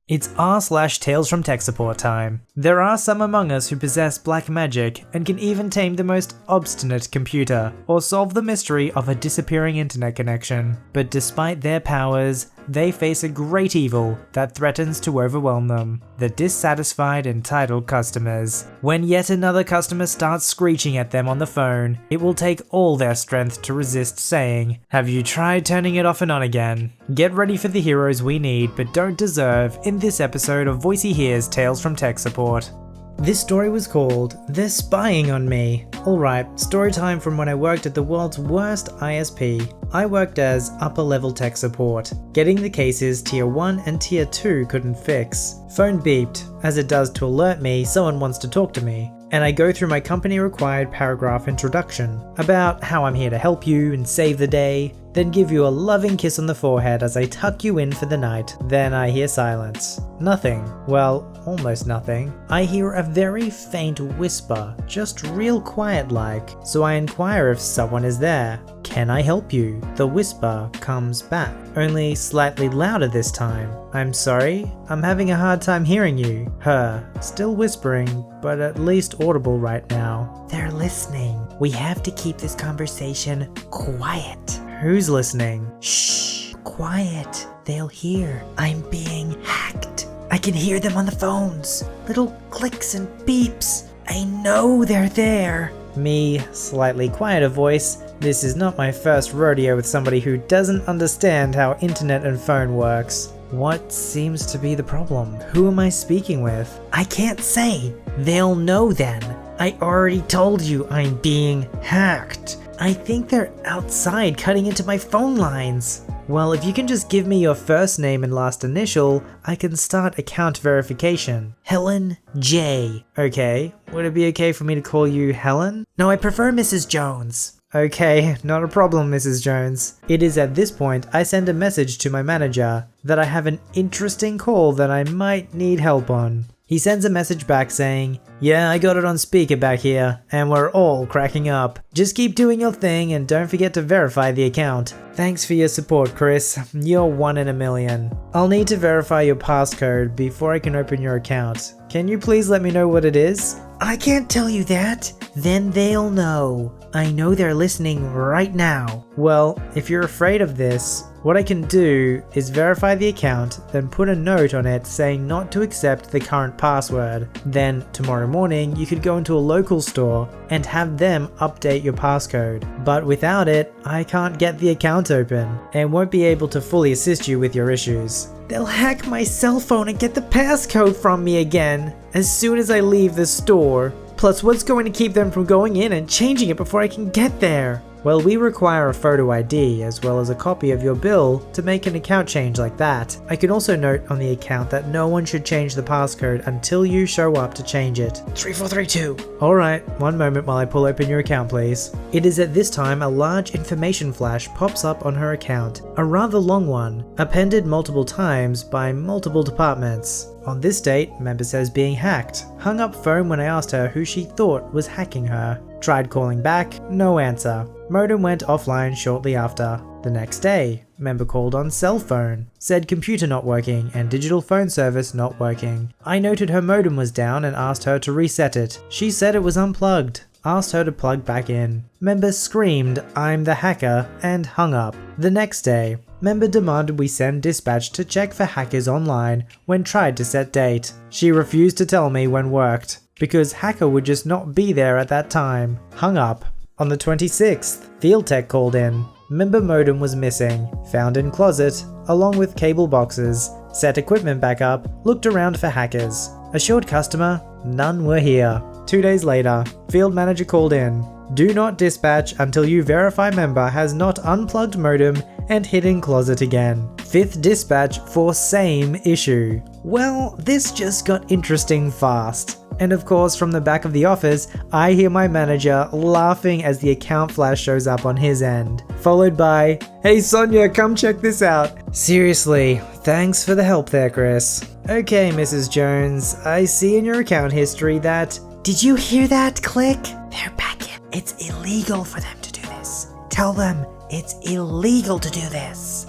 It's r/Tales from Tech Support time. There are some among us who possess black magic and can even tame the most obstinate computer or solve the mystery of a disappearing internet connection. But despite their powers, they face a great evil that threatens to overwhelm them: the dissatisfied entitled customers. When yet another customer starts screeching at them on the phone, it will take all their strength to resist saying, "Have you tried turning it off and on again?" Get ready for the heroes we need but don't deserve in this episode of VoiceyHere's Tales from Tech Support. This story was called "They're Spying on Me." Alright, story time from when I worked at the world's worst ISP. I worked as upper level tech support, getting the cases tier 1 and tier 2 couldn't fix. Phone beeped, as it does to alert me someone wants to talk to me, and I go through my company required paragraph introduction about how I'm here to help you and save the day, then give you a loving kiss on the forehead as I tuck you in for the night. Then I hear silence. Nothing. Well, almost nothing. I hear a very faint whisper, just real quiet like, so I inquire if someone is there. "Can I help you?" The whisper comes back, only slightly louder this time. "I'm sorry, I'm having a hard time hearing you." Her, still whispering, but at least audible right now. "They're listening. We have to keep this conversation quiet." Who's listening? "Shh, quiet. They'll hear. I'm being hacked. I can hear them on the phones. Little clicks and beeps. I know they're there." Me, slightly quieter voice. This is not my first rodeo with somebody who doesn't understand how internet and phone works. What seems to be the problem? Who am I speaking with? "I can't say. They'll know then. I already told you I'm being hacked. I think they're outside cutting into my phone lines." "Well, if you can just give me your first name and last initial, I can start account verification." "Helen J." "Okay, would it be okay for me to call you Helen?" "No, I prefer Mrs. Jones." "Okay, not a problem, Mrs. Jones." It is at this point I send a message to my manager that I have an interesting call that I might need help on. He sends a message back saying, "Yeah, I got it on speaker back here, and we're all cracking up. Just keep doing your thing and don't forget to verify the account. Thanks for your support, Chris. You're 1 in a million. I'll need to verify your passcode before I can open your account. Can you please let me know what it is?" "I can't tell you that. Then they'll know. I know they're listening right now." "Well, if you're afraid of this, what I can do is verify the account, then put a note on it saying not to accept the current password. Then tomorrow morning you could go into a local store and have them update your passcode. But without it, I can't get the account open and won't be able to fully assist you with your issues." "They'll hack my cell phone and get the passcode from me again as soon as I leave the store. Plus, what's going to keep them from going in and changing it before I can get there?" "Well, we require a photo ID as well as a copy of your bill to make an account change like that. I can also note on the account that no one should change the passcode until you show up to change it." 3432. "Alright, one moment while I pull open your account, please." It is at this time a large information flash pops up on her account, a rather long one, appended multiple times by multiple departments. On this date, member says being hacked. Hung up phone when I asked her who she thought was hacking her. Tried calling back, no answer. Modem went offline shortly after. The next day, member called on cell phone. Said computer not working and digital phone service not working. I noted her modem was down and asked her to reset it. She said it was unplugged. Asked her to plug back in. Member screamed, "I'm the hacker," and hung up. The next day, member demanded we send dispatch to check for hackers online when tried to set date. She refused to tell me when worked, because hacker would just not be there at that time. Hung up. On the 26th, field tech called in. Member modem was missing, found in closet, along with cable boxes. Set equipment back up, looked around for hackers. Assured customer, none were here. 2 days later, field manager called in. "Do not dispatch until you verify member has not unplugged modem and hid in closet again." 5th dispatch for same issue. Well, this just got interesting fast. And of course, from the back of the office, I hear my manager laughing as the account flash shows up on his end, followed by, "Hey Sonia, come check this out." Seriously, thanks for the help there, Chris. "Okay, Mrs. Jones, I see in your account history that..." "Did you hear that click? They're back in. It's illegal for them to do this. Tell them it's illegal to do this."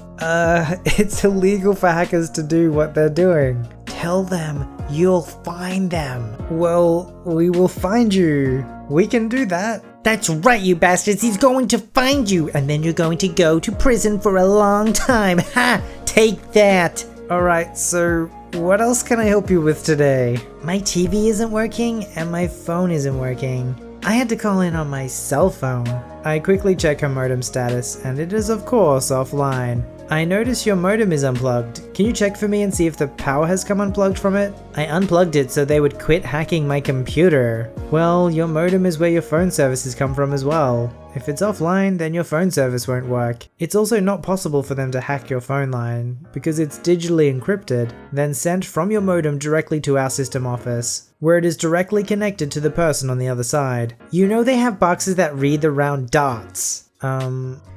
It's illegal for hackers to do what they're doing. tell them you'll find them. Well, we will find you. We can do that. That's right, you bastards. He's going to find you, and then you're going to go to prison for a long time. Ha! Take that. Alright, so what else can I help you with today? My TV isn't working, and my phone isn't working. I had to call in on my cell phone. I quickly check her modem status, and it is of course offline. I notice your modem is unplugged. Can you check for me and see if the power has come unplugged from it? I unplugged it so they would quit hacking my computer. Well, your modem is where your phone services come from as well. If it's offline, then your phone service won't work. It's also not possible for them to hack your phone line, because it's digitally encrypted, then sent from your modem directly to our system office, where it is directly connected to the person on the other side. You know they have boxes that read the round dots.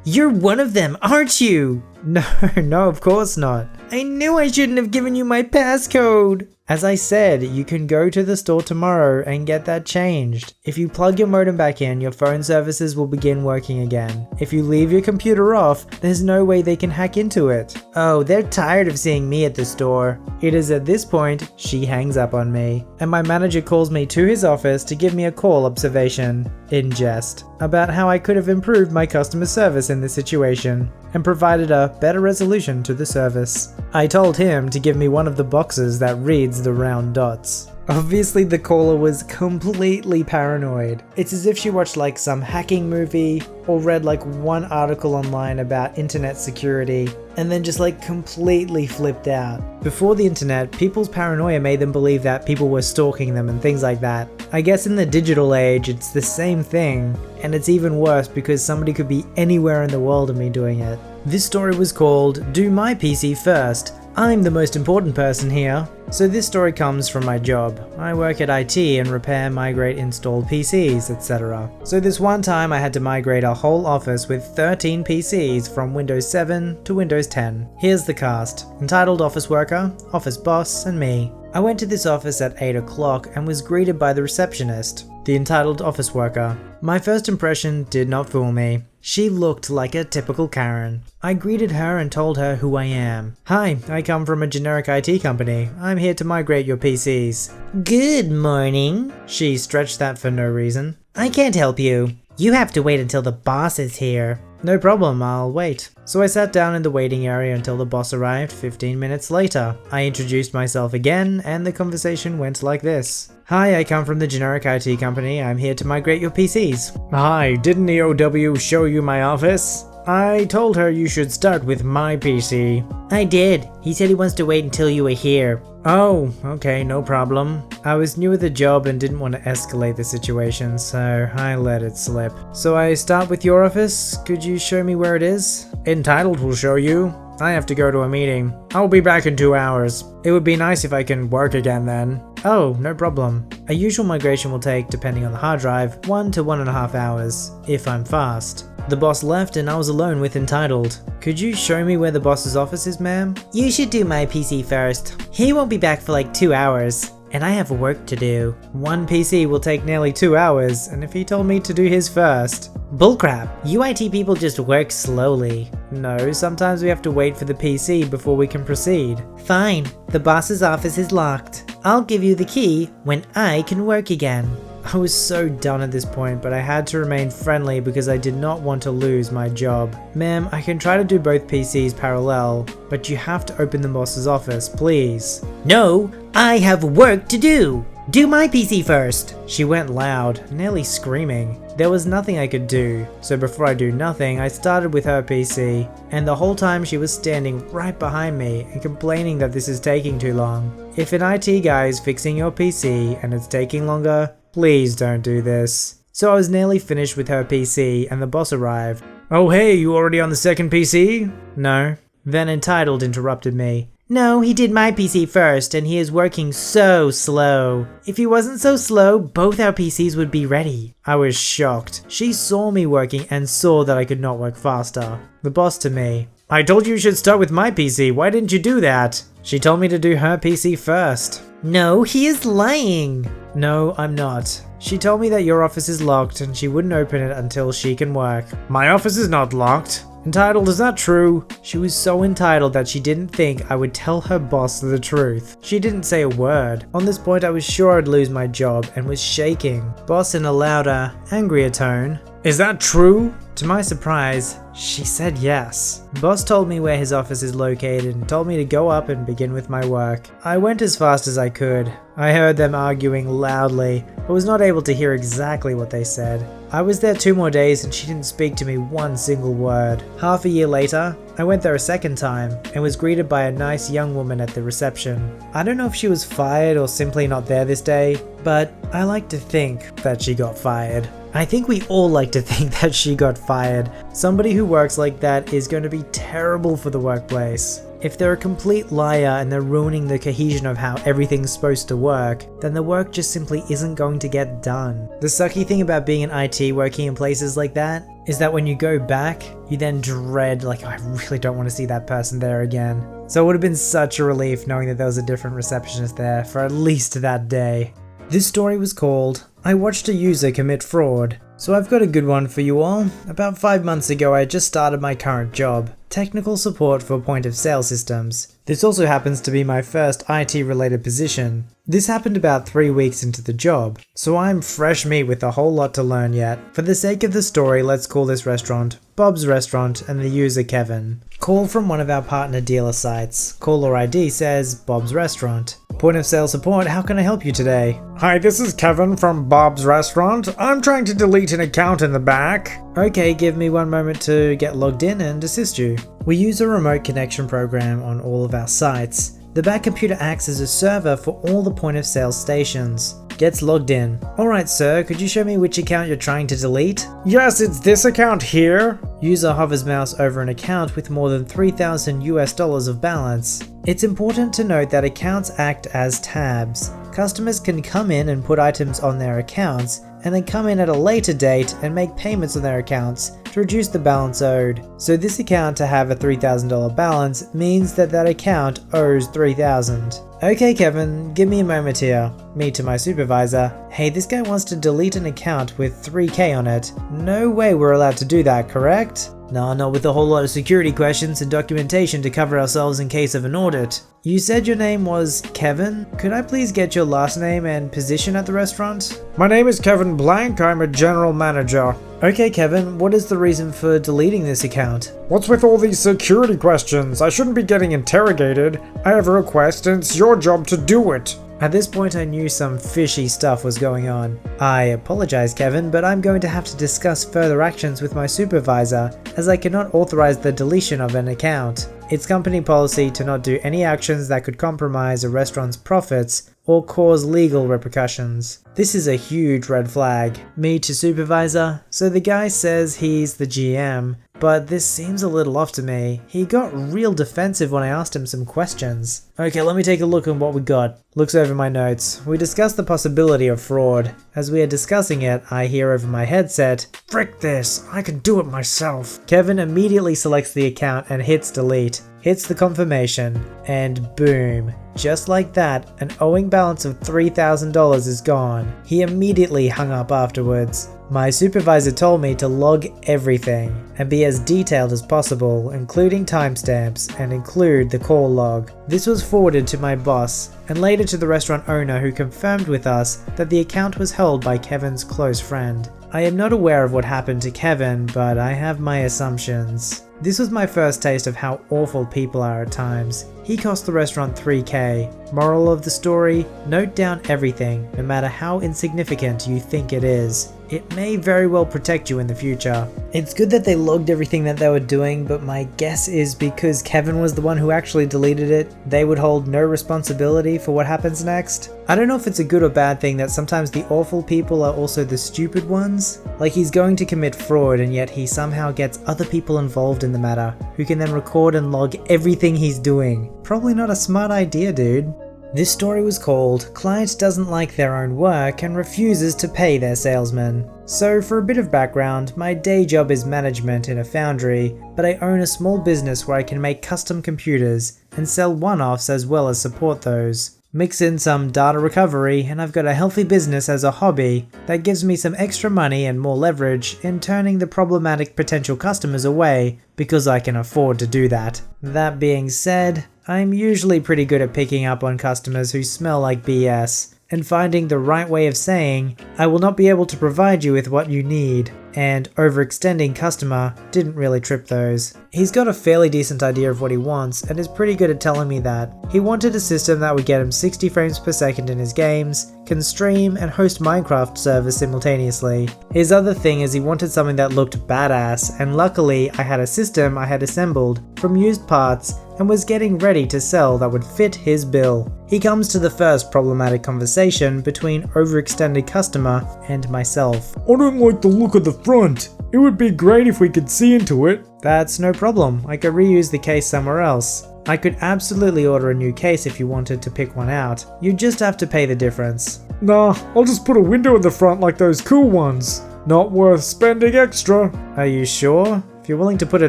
You're one of them, aren't you? No, of course not. I knew I shouldn't have given you my passcode. As I said, you can go to the store tomorrow and get that changed. If you plug your modem back in, your phone services will begin working again. If you leave your computer off, there's no way they can hack into it. Oh, they're tired of seeing me at the store. It is at this point she hangs up on me, and my manager calls me to his office to give me a call observation, in jest, about how I could have improved my customer service in this situation and provided a better resolution to the service. I told him to give me one of the boxes that reads the round dots. Obviously the caller was completely paranoid. It's as if she watched like some hacking movie or read like one article online about internet security and then just like completely flipped out. Before the internet, people's paranoia made them believe that people were stalking them and things like that. I guess in the digital age it's the same thing, and it's even worse because somebody could be anywhere in the world of me doing it. This story was called Do My PC First. I'm the most important person here. So this story comes from my job. I work at IT and repair, migrate, install PCs, etc. So this one time I had to migrate a whole office with 13 PCs from Windows 7 to Windows 10. Here's the cast. Entitled Office Worker, Office Boss, and me. I went to this office at 8 o'clock and was greeted by the receptionist, the entitled office worker. My first impression did not fool me. She looked like a typical Karen. I greeted her and told her who I am. Hi, I come from a generic IT company. I'm here to migrate your PCs. Good morning. She stretched that for no reason. I can't help you. You have to wait until the boss is here. No problem, I'll wait. So I sat down in the waiting area until the boss arrived 15 minutes later. I introduced myself again and the conversation went like this. Hi, I come from the generic IT company. I'm here to migrate your PCs. Hi, didn't the OW show you my office? I told her you should start with my PC. I did. He said he wants to wait until you were here. Oh, okay, no problem. I was new at the job and didn't want to escalate the situation, so I let it slip. So I start with your office. Could you show me where it is? Entitled will show you. I have to go to a meeting. I'll be back in 2 hours. It would be nice if I can work again then. Oh, no problem. A usual migration will take, depending on the hard drive, 1 to 1.5 hours, if I'm fast. The boss left and I was alone with Entitled. Could you show me where the boss's office is, ma'am? You should do my PC first. He won't be back for like 2 hours. And I have work to do. One PC will take nearly 2 hours, and if he told me to do his first. Bullcrap. You IT people just work slowly. No, sometimes we have to wait for the PC before we can proceed. Fine. The boss's office is locked. I'll give you the key when I can work again. I was so done at this point, but I had to remain friendly because I did not want to lose my job. Ma'am, I can try to do both PCs parallel, but you have to open the boss's office, please. No, I have work to do. Do my PC first. She went loud, nearly screaming. There was nothing I could do, so before I do nothing, I started with her PC, and the whole time she was standing right behind me and complaining that this is taking too long. If an IT guy is fixing your PC and it's taking longer, please don't do this. So I was nearly finished with her PC and the boss arrived. Oh hey, you already on the second PC? No. Then Entitled interrupted me. No, he did my PC first and he is working so slow. If he wasn't so slow, both our PCs would be ready. I was shocked. She saw me working and saw that I could not work faster. The boss to me. I told you should start with my PC, why didn't you do that? She told me to do her PC first. No, he is lying. No, I'm not. She told me that your office is locked and she wouldn't open it until she can work. My office is not locked. Entitled, is that true? She was so entitled that she didn't think I would tell her boss the truth. She didn't say a word. On this point, I was sure I'd lose my job and was shaking. Boss in a louder, angrier tone. Is that true? To my surprise, she said yes. Boss told me where his office is located and told me to go up and begin with my work. I went as fast as I could. I heard them arguing loudly, but was not able to hear exactly what they said. I was there 2 more days and she didn't speak to me one single word. Half a year later, I went there a second time and was greeted by a nice young woman at the reception. I don't know if she was fired or simply not there this day, but I like to think that she got fired. I think we all like to think that she got fired. Somebody who works like that is going to be terrible for the workplace. If they're a complete liar and they're ruining the cohesion of how everything's supposed to work, then the work just simply isn't going to get done. The sucky thing about being in IT working in places like that is that when you go back, you then dread, like, I really don't want to see that person there again. So it would have been such a relief knowing that there was a different receptionist there for at least that day. This story was called, I Watched a User Commit Fraud. So I've got a good one for you all. About 5 months ago I just started my current job, technical support for point of sale systems. This also happens to be my first IT related position. This happened about 3 weeks into the job, so I'm fresh meat with a whole lot to learn yet. For the sake of the story, let's call this restaurant Bob's Restaurant and the user Kevin. Call from one of our partner dealer sites. Caller ID says Bob's Restaurant. Point of sale support, how can I help you today? Hi, this is Kevin from Bob's Restaurant. I'm trying to delete an account in the back. Okay, give me 1 moment to get logged in and assist you. We use a remote connection program on all of our sites. The back computer acts as a server for all the point of sale stations. Gets logged in. Alright sir, could you show me which account you're trying to delete? Yes, it's this account here. User hovers mouse over an account with more than $3,000 of balance. It's important to note that accounts act as tabs. Customers can come in and put items on their accounts, and then come in at a later date and make payments on their accounts to reduce the balance owed. So this account to have a $3,000 balance means that that account owes $3,000. Okay Kevin, give me a moment here. Me to my supervisor. Hey, this guy wants to delete an account with $3K on it. No way we're allowed to do that, correct? No, not with a whole lot of security questions and documentation to cover ourselves in case of an audit. You said your name was Kevin? Could I please get your last name and position at the restaurant? My name is Kevin Blank, I'm a general manager. Okay Kevin, what is the reason for deleting this account? What's with all these security questions? I shouldn't be getting interrogated. I have a request and it's your job to do it. At this point I knew some fishy stuff was going on. I apologize Kevin, but I'm going to have to discuss further actions with my supervisor as I cannot authorize the deletion of an account. It's company policy to not do any actions that could compromise a restaurant's profits or cause legal repercussions. This is a huge red flag. Me to supervisor. So the guy says he's the GM, but this seems a little off to me. He got real defensive when I asked him some questions. Okay, let me take a look at what we got. Looks over my notes. We discussed the possibility of fraud. As we are discussing it, I hear over my headset, Frick this, I can do it myself. Kevin immediately selects the account and hits delete. Hits the confirmation, and boom. Just like that, an owing balance of $3,000 is gone. He immediately hung up afterwards. My supervisor told me to log everything and be as detailed as possible, including timestamps, and include the call log. This was forwarded to my boss and later to the restaurant owner, who confirmed with us that the account was held by Kevin's close friend. I am not aware of what happened to Kevin, but I have my assumptions. This was my first taste of how awful people are at times. He cost the restaurant $3K. Moral of the story, note down everything, no matter how insignificant you think it is. It may very well protect you in the future. It's good that they logged everything that they were doing, but my guess is because Kevin was the one who actually deleted it, they would hold no responsibility for what happens next. I don't know if it's a good or bad thing that sometimes the awful people are also the stupid ones. Like he's going to commit fraud and yet he somehow gets other people involved in the matter, who can then record and log everything he's doing. Probably not a smart idea, dude. This story was called Client Doesn't Like Their Own Work and Refuses to Pay Their Salesman. So for a bit of background, my day job is management in a foundry, but I own a small business where I can make custom computers and sell one-offs as well as support those. Mix in some data recovery and I've got a healthy business as a hobby that gives me some extra money and more leverage in turning the problematic potential customers away because I can afford to do that. That being said, I'm usually pretty good at picking up on customers who smell like BS and finding the right way of saying, I will not be able to provide you with what you need, and overextending customer didn't really trip those. He's got a fairly decent idea of what he wants and is pretty good at telling me that. He wanted a system that would get him 60 frames per second in his games, can stream and host Minecraft servers simultaneously. His other thing is he wanted something that looked badass, and luckily I had a system I had assembled from used parts and was getting ready to sell that would fit his bill. He comes to the first problematic conversation between overextended customer and myself. I don't like the look of the front. It would be great if we could see into it. That's no problem, I could reuse the case somewhere else. I could absolutely order a new case if you wanted to pick one out. You'd just have to pay the difference. Nah, I'll just put a window in the front like those cool ones. Not worth spending extra. Are you sure? If you're willing to put a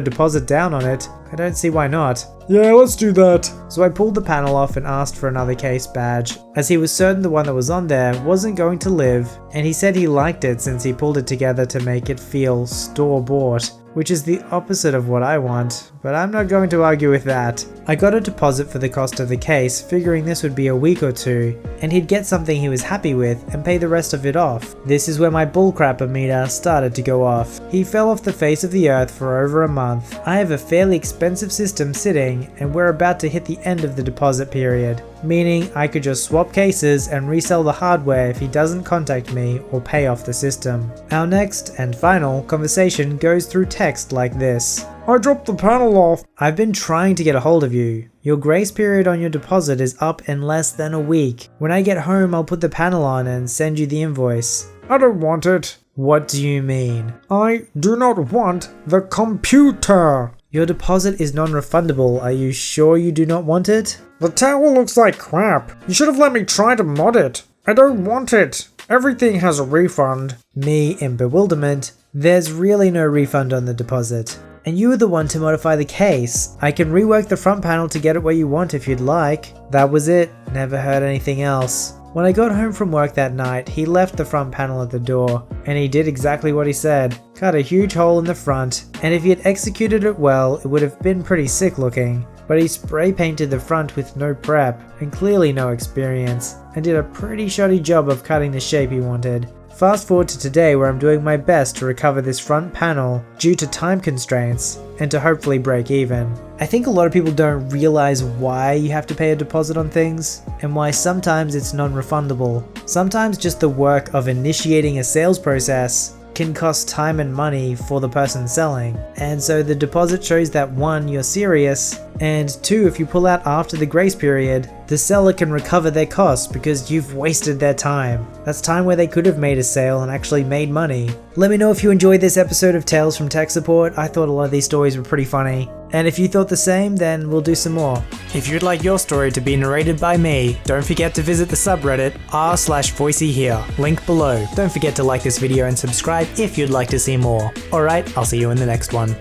deposit down on it, I don't see why not. Yeah, let's do that. So I pulled the panel off and asked for another case badge, as he was certain the one that was on there wasn't going to live, and he said he liked it since he pulled it together to make it feel store-bought, which is the opposite of what I want, but I'm not going to argue with that. I got a deposit for the cost of the case, figuring this would be a week or two, and he'd get something he was happy with and pay the rest of it off. This is where my bullcrapper meter started to go off. He fell off the face of the earth for over a month. I have a fairly expensive system sitting, and we're about to hit the end of the deposit period, meaning I could just swap cases and resell the hardware if he doesn't contact me or pay off the system. Our next and final conversation goes through text like this. I dropped the panel off. I've been trying to get a hold of you. Your grace period on your deposit is up in less than a week. When I get home, I'll put the panel on and send you the invoice. I don't want it. What do you mean? I do not want the computer. Your deposit is non-refundable. Are you sure you do not want it? The towel looks like crap. You should have let me try to mod it. I don't want it. Everything has a refund. Me in bewilderment. There's really no refund on the deposit. And you were the one to modify the case. I can rework the front panel to get it where you want if you'd like. That was it. Never heard anything else. When I got home from work that night, he left the front panel at the door, and he did exactly what he said. Cut a huge hole in the front, and if he had executed it well, it would have been pretty sick looking. But he spray painted the front with no prep, and clearly no experience, and did a pretty shoddy job of cutting the shape he wanted. Fast forward to today where I'm doing my best to recover this front panel due to time constraints and to hopefully break even. I think a lot of people don't realize why you have to pay a deposit on things and why sometimes it's non-refundable. Sometimes just the work of initiating a sales process can cost time and money for the person selling, and so the deposit shows that 1, you're serious, and 2, if you pull out after the grace period, the seller can recover their costs because you've wasted their time. That's time where they could have made a sale and actually made money. Let me know if you enjoyed this episode of Tales from Tech Support. I thought a lot of these stories were pretty funny, and if you thought the same, then we'll do some more. If you'd like your story to be narrated by me, don't forget to visit the subreddit r/VoiceyHere, link below. Don't forget to like this video and subscribe if you'd like to see more. Alright, I'll see you in the next one.